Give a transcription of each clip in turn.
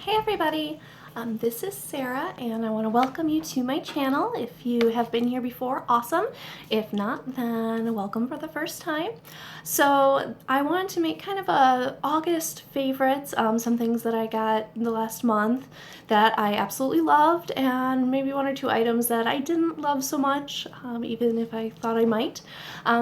Hey everybody, this is Sarah and I want to welcome you to my channel. If you have been here before, awesome. If not, then welcome for the first time. So I wanted to make kind of a August favorites, some things that I got in the last month that I absolutely loved, and maybe one or two items that I didn't love so much, even if I thought I might.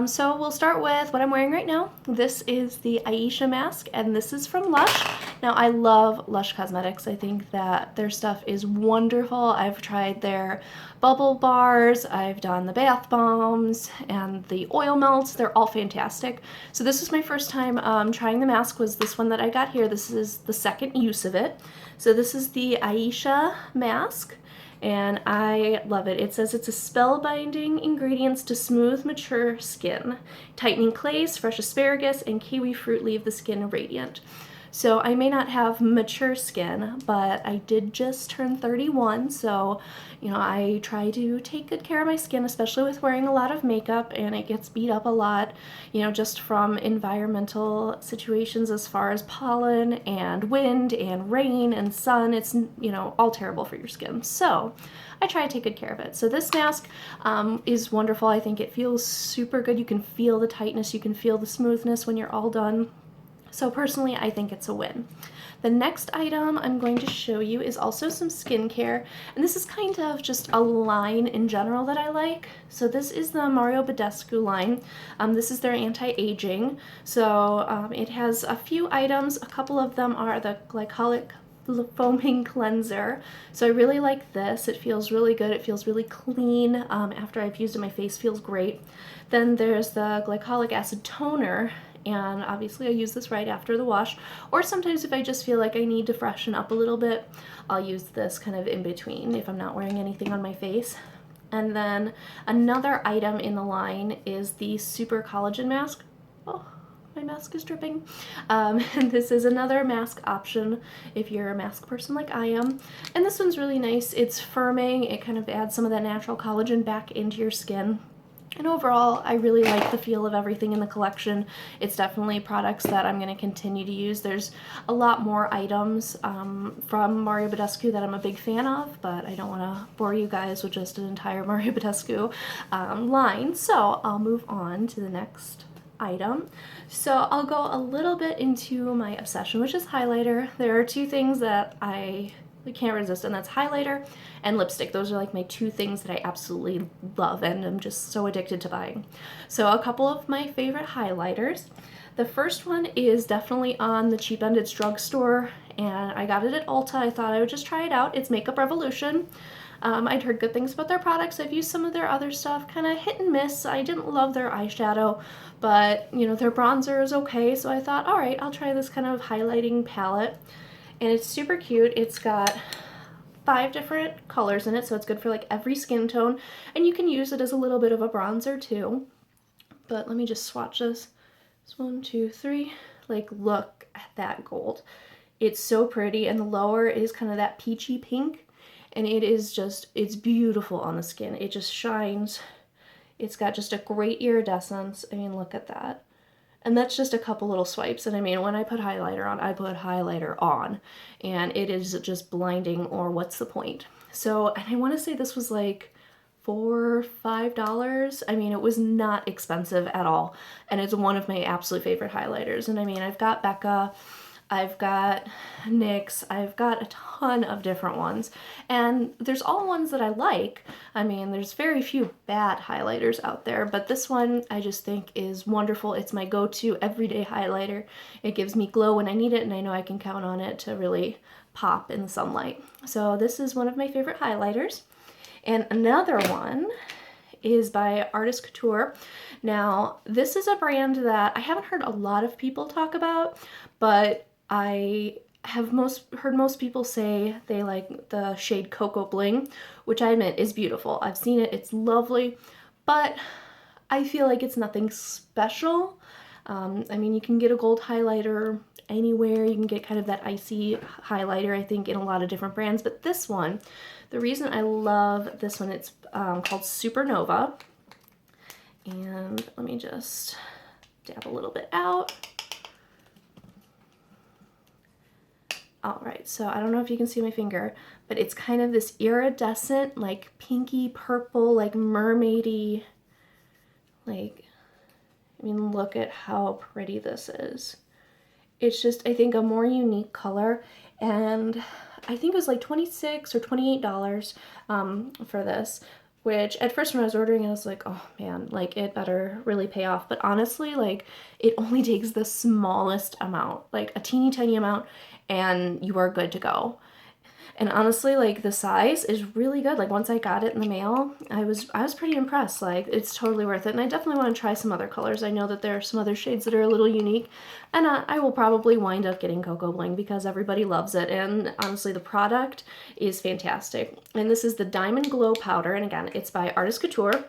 So we'll start with what I'm wearing right now. This is the Aisha mask and this is from Lush. Now I love Lush Cosmetics. I think that their stuff is wonderful. I've tried their bubble bars, I've done the bath bombs and the oil melts. They're all fantastic. So this is my first time trying the mask, was this one that I got here. This is the second use of it. So this is the Aisha mask and I love it. It says it's a spellbinding ingredients to smooth, mature skin. Tightening clays, fresh asparagus, and kiwi fruit leave the skin radiant. So I may not have mature skin, but I did just turn 31, so I try to take good care of my skin, especially with wearing a lot of makeup, and it gets beat up a lot, just from environmental situations as far as pollen and wind and rain and sun. It's, all terrible for your skin. So I try to take good care of it. So this mask is wonderful. I think it feels super good. You can feel the tightness, you can feel the smoothness when you're all done. So personally, I think it's a win. The next item I'm going to show you is also some skincare, and this is kind of just a line in general that I like. So this is the Mario Badescu line. This is their anti-aging. So it has a few items. A couple of them are the glycolic foaming cleanser. So I really like this. It feels really good. It feels really clean. After I've used it, my face feels great. Then there's the glycolic acid toner, and obviously I use this right after the wash, or sometimes if I just feel like I need to freshen up a little bit, I'll use this kind of in between if I'm not wearing anything on my face. And then another item in the line is the Super Collagen Mask. Oh, my mask is dripping. And this is another mask option if you're a mask person like I am. And this one's really nice. It's firming. It kind of adds some of that natural collagen back into your skin. And overall, I really like the feel of everything in the collection. It's definitely products that I'm going to continue to use. There's a lot more items from Mario Badescu that I'm a big fan of, but I don't want to bore you guys with just an entire Mario Badescu line. So I'll move on to the next item. So I'll go a little bit into my obsession, which is highlighter. There are two things that I can't resist, and that's highlighter and lipstick. Those are like my two things that I absolutely love and I'm just so addicted to buying. So a couple of my favorite highlighters. The first one is definitely on the cheap end. It's drugstore and I got it at Ulta. I thought I would just try it out. It's Makeup Revolution. I'd heard good things about their products. I've used some of their other stuff, kind of hit and miss. I didn't love their eyeshadow, but their bronzer is okay. So I thought, all right, I'll try this kind of highlighting palette. And it's super cute. It's got 5 different colors in it, so it's good for like every skin tone. And you can use it as a little bit of a bronzer too. But let me just swatch this. It's 1, 2, 3. Like, look at that gold. It's so pretty, and the lower is kind of that peachy pink. And it is just, it's beautiful on the skin. It just shines. It's got just a great iridescence. I mean, look at that. And that's just a couple little swipes. And I mean, when I put highlighter on, I put highlighter on. And it is just blinding, or what's the point? So, and I want to say this was like $4 or $5. I mean, it was not expensive at all. And it's one of my absolute favorite highlighters. And I mean, I've got Becca, I've got NYX, I've got a ton of different ones, and there's all ones that I like. I mean, there's very few bad highlighters out there, but this one I just think is wonderful. It's my go-to everyday highlighter. It gives me glow when I need it, and I know I can count on it to really pop in the sunlight. So this is one of my favorite highlighters. And another one is by Artist Couture. Now, this is a brand that I haven't heard a lot of people talk about, but I have heard most people say they like the shade Cocoa Bling, which I admit is beautiful. I've seen it, it's lovely, but I feel like it's nothing special. I mean, you can get a gold highlighter anywhere. You can get kind of that icy highlighter, I think, in a lot of different brands, but this one, the reason I love this one, it's called Supernova. And let me just dab a little bit out. All right, so I don't know if you can see my finger, but it's kind of this iridescent, like pinky purple, like mermaidy, like, I mean, look at how pretty this is. It's just, I think, a more unique color, and I think it was like $26 or $28 for this, which at first when I was ordering I was like, oh man, like it better really pay off. But honestly, like it only takes the smallest amount, like a teeny tiny amount, and you are good to go. And honestly, like the size is really good. Like once I got it in the mail, I was pretty impressed. Like it's totally worth it. And I definitely want to try some other colors. I know that there are some other shades that are a little unique, and I will probably wind up getting Cocoa Bling because everybody loves it. And honestly, the product is fantastic. And this is the Diamond Glow Powder. And again, it's by Artist Couture.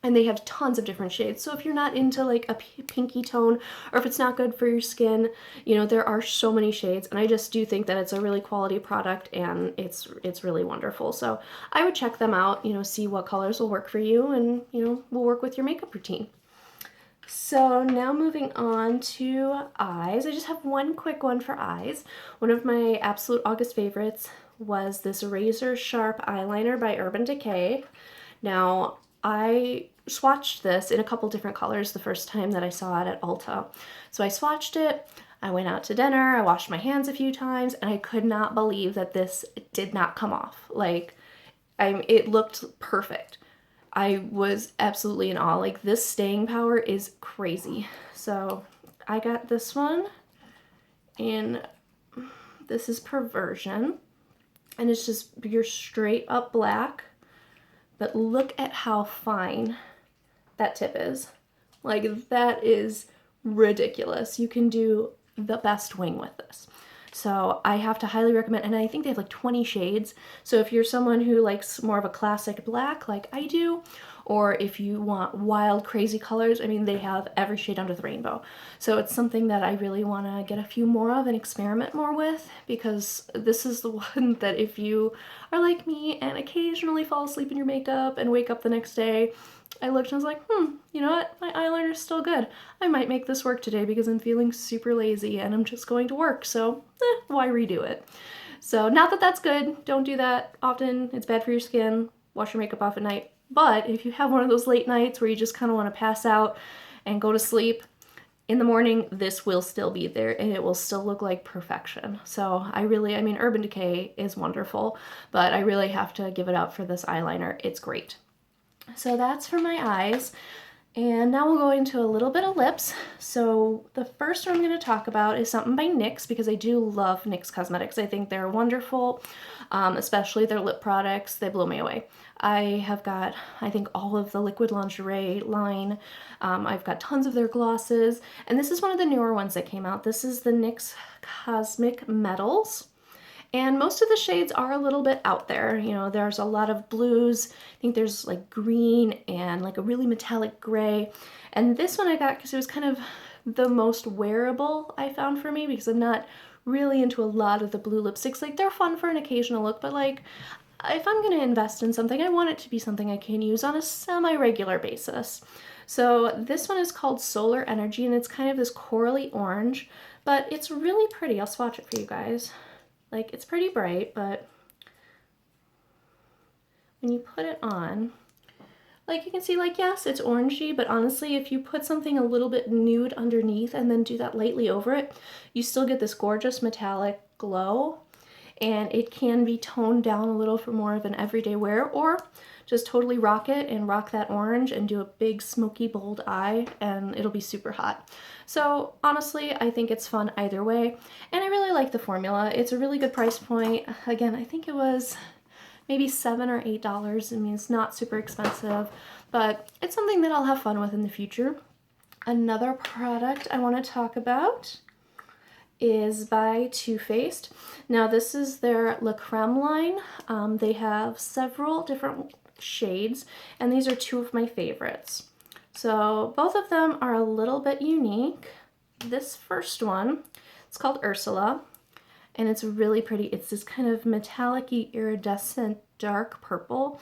And they have tons of different shades. So if you're not into like a pinky tone, or if it's not good for your skin, you know, there are so many shades. And I just do think that it's a really quality product, and it's really wonderful. So I would check them out, you know, see what colors will work for you, and, you know, will work with your makeup routine. So now moving on to eyes. I just have one quick one for eyes. One of my absolute August favorites was this Razor Sharp Eyeliner by Urban Decay. Now, I swatched this in a couple different colors the first time that I saw it at Ulta. So I swatched it, I went out to dinner, I washed my hands a few times, and I could not believe that this did not come off. Like, it looked perfect. I was absolutely in awe. Like, this staying power is crazy. So I got this one, and this is Perversion, and it's just pure straight up black. But look at how fine that tip is. Like, that is ridiculous. You can do the best wing with this. So I have to highly recommend, and I think they have like 20 shades. So if you're someone who likes more of a classic black like I do, or if you want wild, crazy colors, I mean, they have every shade under the rainbow. So it's something that I really want to get a few more of and experiment more with, because this is the one that if you are like me and occasionally fall asleep in your makeup and wake up the next day, I looked and I was like, you know what? My eyeliner's still good. I might make this work today because I'm feeling super lazy and I'm just going to work. So why redo it? So not that that's good. Don't do that often. It's bad for your skin. Wash your makeup off at night. But if you have one of those late nights where you just kind of want to pass out and go to sleep, in the morning, this will still be there and it will still look like perfection. So I mean, Urban Decay is wonderful, but I really have to give it up for this eyeliner. It's great. So that's for my eyes. And now we'll go into a little bit of lips. So the first one I'm going to talk about is something by NYX, because I do love NYX Cosmetics. I think they're wonderful, especially their lip products. They blow me away. I have got, I think, all of the Liquid Lingerie line. I've got tons of their glosses. And this is one of the newer ones that came out. This is the NYX Cosmic Metals. And most of the shades are a little bit out there. You know, there's a lot of blues. I think there's like green and like a really metallic gray. And this one I got because it was kind of the most wearable I found for me, because I'm not really into a lot of the blue lipsticks. Like, they're fun for an occasional look, but like, if I'm going to invest in something, I want it to be something I can use on a semi-regular basis. So this one is called Solar Energy, and it's kind of this corally orange, but it's really pretty. I'll swatch it for you guys. Like, it's pretty bright, but when you put it on, like, you can see, like, yes, it's orangey, but honestly, if you put something a little bit nude underneath and then do that lightly over it, you still get this gorgeous metallic glow, and it can be toned down a little for more of an everyday wear, or just totally rock it and rock that orange and do a big smoky bold eye, and it'll be super hot. So honestly, I think it's fun either way, and I really like the formula. It's a really good price point. Again, I think it was maybe $7 or $8. I mean, it's not super expensive, but it's something that I'll have fun with in the future. Another product I want to talk about is by Too Faced. Now, this is their La Creme line. They have several different shades, and these are two of my favorites. So both of them are a little bit unique. This first one, it's called Ursula, and it's really pretty. It's this kind of metallic-y, iridescent dark purple,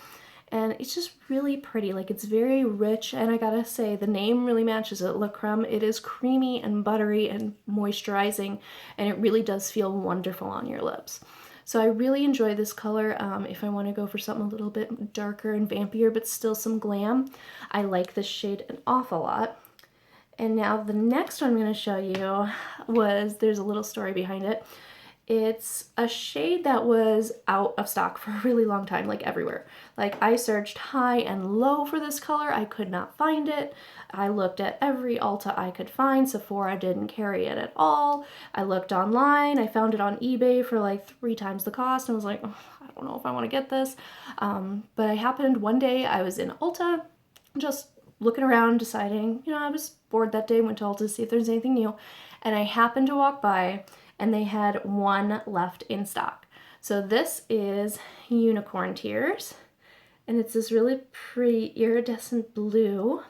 and it's just really pretty. Like, it's very rich, and I gotta say, the name really matches it, La Creme. It is creamy and buttery and moisturizing, and it really does feel wonderful on your lips. So I really enjoy this color. If I want to go for something a little bit darker and vampier, but still some glam, I like this shade an awful lot. And now the next one I'm going to show you there's a little story behind it. It's a shade that was out of stock for a really long time, like everywhere. Like, I searched high and low for this color. I could not find it. I looked at every Ulta I could find. Sephora didn't carry it at all. I looked online. I found it on eBay for like 3 times the cost. And I was like, oh, I don't know if I want to get this. But I happened one day, I was in Ulta, just looking around, deciding, I was bored that day, went to Ulta to see if there's anything new. And I happened to walk by, and they had one left in stock. So this is Unicorn Tears, and it's this really pretty iridescent blue.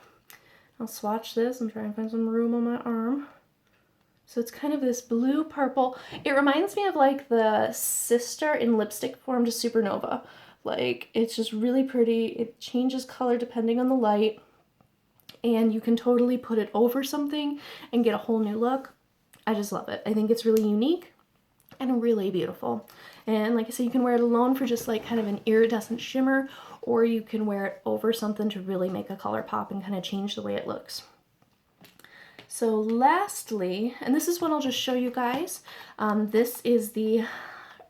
I'll swatch this and try and find some room on my arm. So it's kind of this blue purple. It reminds me of like the sister in lipstick form to Supernova. Like, it's just really pretty. It changes color depending on the light, and you can totally put it over something and get a whole new look. I just love it. I think it's really unique and really beautiful. And like I said, you can wear it alone for just like kind of an iridescent shimmer, or you can wear it over something to really make a color pop and kind of change the way it looks. So lastly, and this is what I'll just show you guys, this is the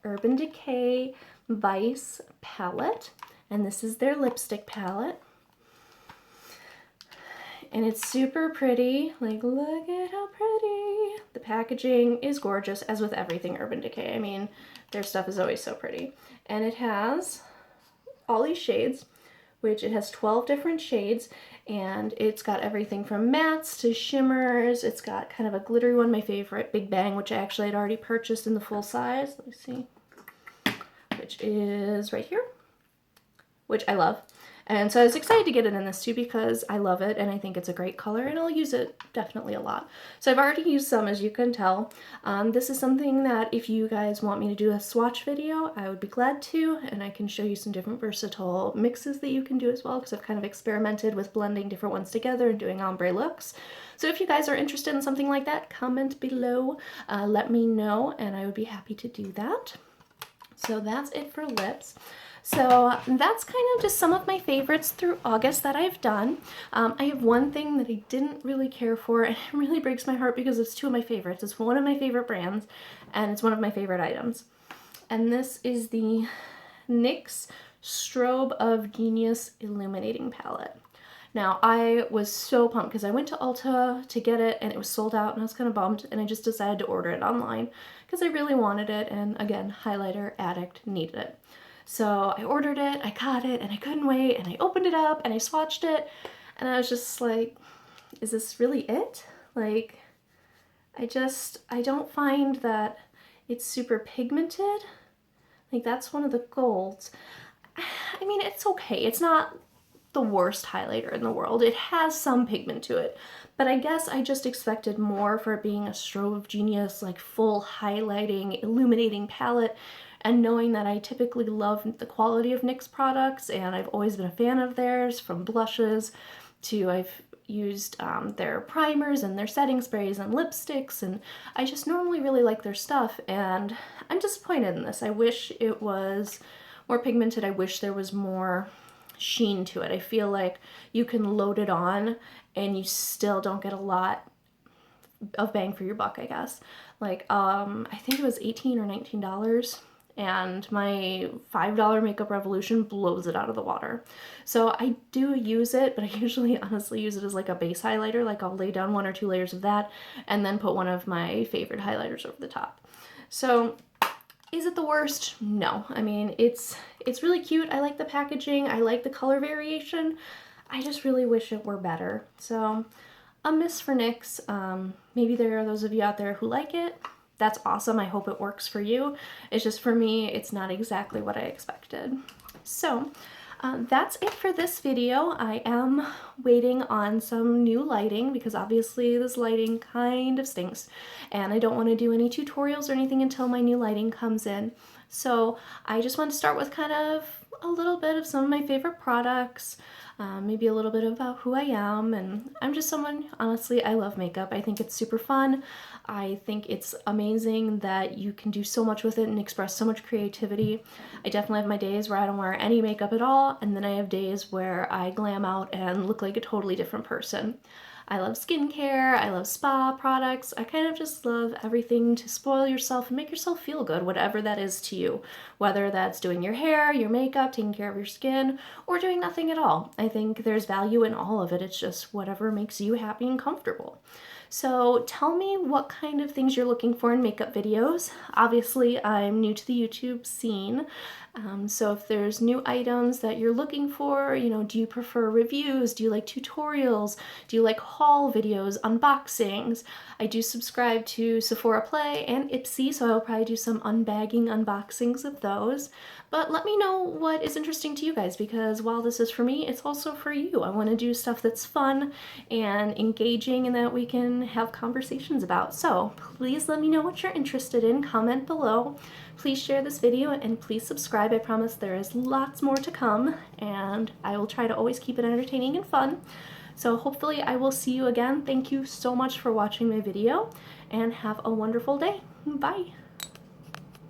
Urban Decay Vice palette, and this is their lipstick palette. And it's super pretty. Like, look at how pretty. The packaging is gorgeous, as with everything Urban Decay. I mean, their stuff is always so pretty. And it has all these shades, which it has 12 different shades, and it's got everything from mattes to shimmers. It's got kind of a glittery one, my favorite, Big Bang, which I actually had already purchased in the full size. Let me see. Which is right here, which I love. And so I was excited to get it in this too because I love it and I think it's a great color and I'll use it definitely a lot. So I've already used some, as you can tell. This is something that if you guys want me to do a swatch video, I would be glad to, and I can show you some different versatile mixes that you can do as well, because I've kind of experimented with blending different ones together and doing ombre looks. So if you guys are interested in something like that, comment below, let me know, and I would be happy to do that. So that's it for lips. So that's kind of just some of my favorites through August that I've done. I have one thing that I didn't really care for, and it really breaks my heart because it's 2 of my favorites. It's one of my favorite brands, and it's one of my favorite items. And this is the NYX Strobe of Genius Illuminating Palette. Now, I was so pumped because I went to Ulta to get it and it was sold out, and I was kind of bummed, and I just decided to order it online because I really wanted it, and again, highlighter addict, needed it. So I ordered it, I got it, and I couldn't wait, and I opened it up and I swatched it, and I was just like, is this really it? Like, I don't find that it's super pigmented. Like, that's one of the golds. I mean, it's okay. It's not the worst highlighter in the world. It has some pigment to it, but I guess I just expected more for it being a Strobe of Genius, like full highlighting, illuminating palette. And knowing that I typically love the quality of NYX products, and I've always been a fan of theirs, from blushes to I've used their primers and their setting sprays and lipsticks, and I just normally really like their stuff, and I'm disappointed in this. I wish it was more pigmented. I wish there was more sheen to it. I feel like you can load it on and you still don't get a lot of bang for your buck, I guess. Like, I think it was $18 or $19. And my $5 Makeup Revolution blows it out of the water. So I do use it, but I usually honestly use it as like a base highlighter. Like, I'll lay down 1 or 2 layers of that and then put one of my favorite highlighters over the top. So is it the worst? No. I mean, it's really cute. I like the packaging. I like the color variation. I just really wish it were better. So a miss for NYX. Maybe there are those of you out there who like it. That's awesome. I hope it works for you. It's just, for me, it's not exactly what I expected. So that's it for this video. I am waiting on some new lighting because obviously this lighting kind of stinks, and I don't want to do any tutorials or anything until my new lighting comes in. So I just want to start with kind of a little bit of some of my favorite products, maybe a little bit about who I am. And I'm just someone, honestly, I love makeup. I think it's super fun. I think it's amazing that you can do so much with it and express so much creativity. I definitely have my days where I don't wear any makeup at all, and then I have days where I glam out and look like a totally different person. I love skincare, I love spa products. I kind of just love everything to spoil yourself and make yourself feel good, whatever that is to you. Whether that's doing your hair, your makeup, taking care of your skin, or doing nothing at all. I think there's value in all of it. It's just whatever makes you happy and comfortable. So tell me what kind of things you're looking for in makeup videos. Obviously, I'm new to the YouTube scene, so if there's new items that you're looking for, do you prefer reviews? Do you like tutorials? Do you like haul videos, unboxings? I do subscribe to Sephora Play and Ipsy, so I'll probably do some unbagging unboxings of those. But let me know what is interesting to you guys, because while this is for me, it's also for you. I want to do stuff that's fun and engaging and that we can have conversations about. So please let me know what you're interested in. Comment below. Please share this video and please subscribe. I promise there is lots more to come, and I will try to always keep it entertaining and fun. So hopefully I will see you again. Thank you so much for watching my video, and have a wonderful day. Bye.